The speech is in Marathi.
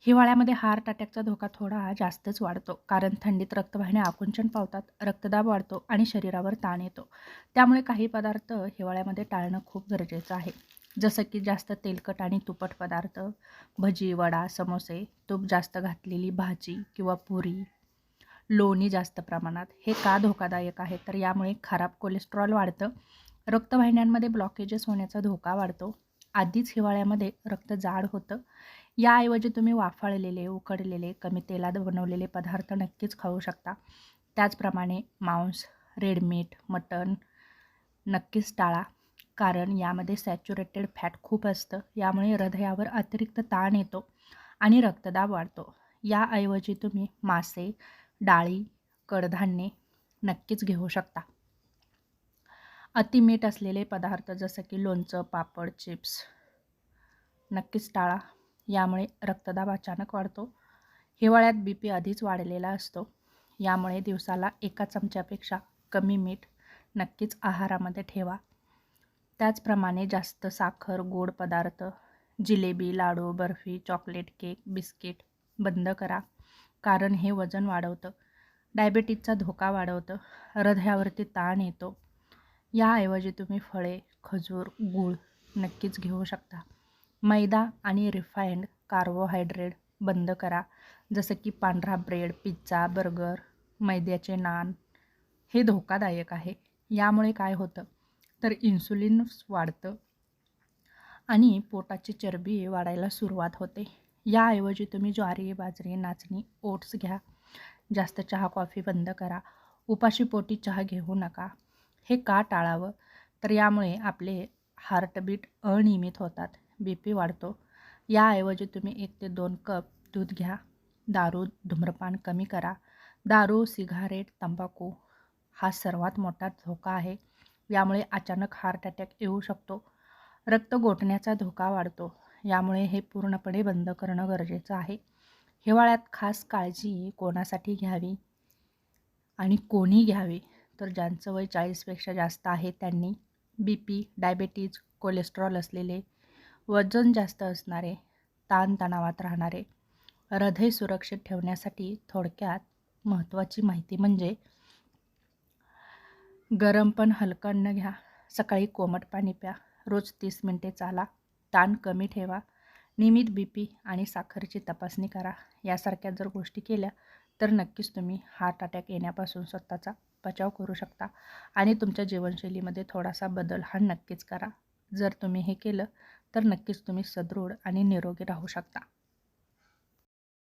हिवाळ्यामध्ये हार्ट अटॅकचा धोका थोडा जास्तच वाढतो, कारण थंडीत रक्तवाहिन्या आकुंचन पावतात, रक्तदाब वाढतो आणि शरीरावर ताण येतो. त्यामुळे काही पदार्थ हिवाळ्यामध्ये टाळणं खूप गरजेचं आहे. जसं की जास्त तेलकट आणि तुपट पदार्थ, भजी, वडा, समोसे, तूप जास्त घातलेली भाजी किंवा पुरी, लोणी जास्त प्रमाणात. हे का धोकादायक आहे? तर यामुळे खराब कोलेस्ट्रॉल वाढतं, रक्तवाहिन्यांमध्ये ब्लॉकेजेस होण्याचा धोका वाढतो. आधीच हिवाळ्यामध्ये रक्त जाड होतं. याऐवजी तुम्ही वाफाळलेले, उकडलेले, कमी तेलात बनवलेले पदार्थ नक्कीच खाऊ शकता. त्याचप्रमाणे मांस, रेड मीट, मटण नक्कीच टाळा, कारण यामध्ये सॅच्युरेटेड फॅट खूप असतं. यामुळे हृदयावर अतिरिक्त ताण येतो आणि रक्तदाब वाढतो. याऐवजी तुम्ही मासे, डाळी, कडधान्ये नक्कीच घेऊ शकता. अति मीठ असलेले पदार्थ जसं की लोणचं, पापड, चिप्स नक्कीच टाळा. यामुळे रक्तदाब अचानक वाढतो. हिवाळ्यात BP आधीच वाढलेला असतो. यामुळे दिवसाला 1 चमच्यापेक्षा कमी मीठ नक्कीच आहारामध्ये ठेवा. त्याचप्रमाणे जास्त साखर, गोड पदार्थ, जिलेबी, लाडू, बर्फी, चॉकलेट, केक, बिस्किट बंद करा, कारण हे वजन वाढवतं, डायबेटीजचा धोका वाढवतं, हृदयावरती ताण येतो. याऐवजी तुम्ही फळे, खजूर, गूळ नक्कीच घेऊ शकता. मैदा आणि रिफाईंड कार्बोहायड्रेट बंद करा, जसं की पांढरा ब्रेड, पिझ्झा, बर्गर, मैद्याचे नान. हे धोकादायक आहे. यामुळे काय होतं, तर इन्सुलिन वाढतं आणि पोटाची चरबी वाढायला सुरुवात होते. याऐवजी तुम्ही ज्वारी, बाजरी, नाचणी, ओट्स घ्या. जास्त चहा, कॉफी बंद करा. उपाशी पोटी चहा घेऊ नका. हे का टाळावं, तर यामुळे आपले हार्टबीट अनियमित होतात, BP वाढतो. याऐवजी तुम्ही 1 ते 2 कप दूध घ्या. दारू, धूम्रपान कमी करा. दारू, सिगारेट, तंबाखू हा सर्वात मोठा धोका आहे. यामुळे अचानक हार्ट अटॅक येऊ शकतो. रक्त गोठण्याचा धोका वाढतो. यामुळे हे पूर्णपणे बंद करणं गरजेचं आहे. हिवाळ्यात खास काळजी कोणासाठी घ्यावी आणि कोणी घ्यावी, तर ज्यांचं वय 40पेक्षा जास्त आहे त्यांनी, BP, डायबेटीज, कोलेस्ट्रॉल असलेले, वजन जास्त असणारे, ताणतणावात राहणारे. हृदय सुरक्षित ठेवण्यासाठी थोडक्यात महत्त्वाची माहिती म्हणजे गरम पण हलकं अन्न घ्या, सकाळी कोमट पाणी प्या, रोज 30 मिनिटे चाला, ताण कमी ठेवा, नियमित BP आणि साखरेची तपासणी करा. यासारख्या जर गोष्टी केल्या तर नक्कीच तुम्ही हार्ट अटॅक येण्यापासून स्वतःचा बचाव करू शकता आणि तुमच्या जीवनशैलीमध्ये थोडासा बदल हा नक्कीच करा. जर तुम्ही हे केलं तर नक्कीच तुम्ही सदृढ आणि निरोगी राहू शकता.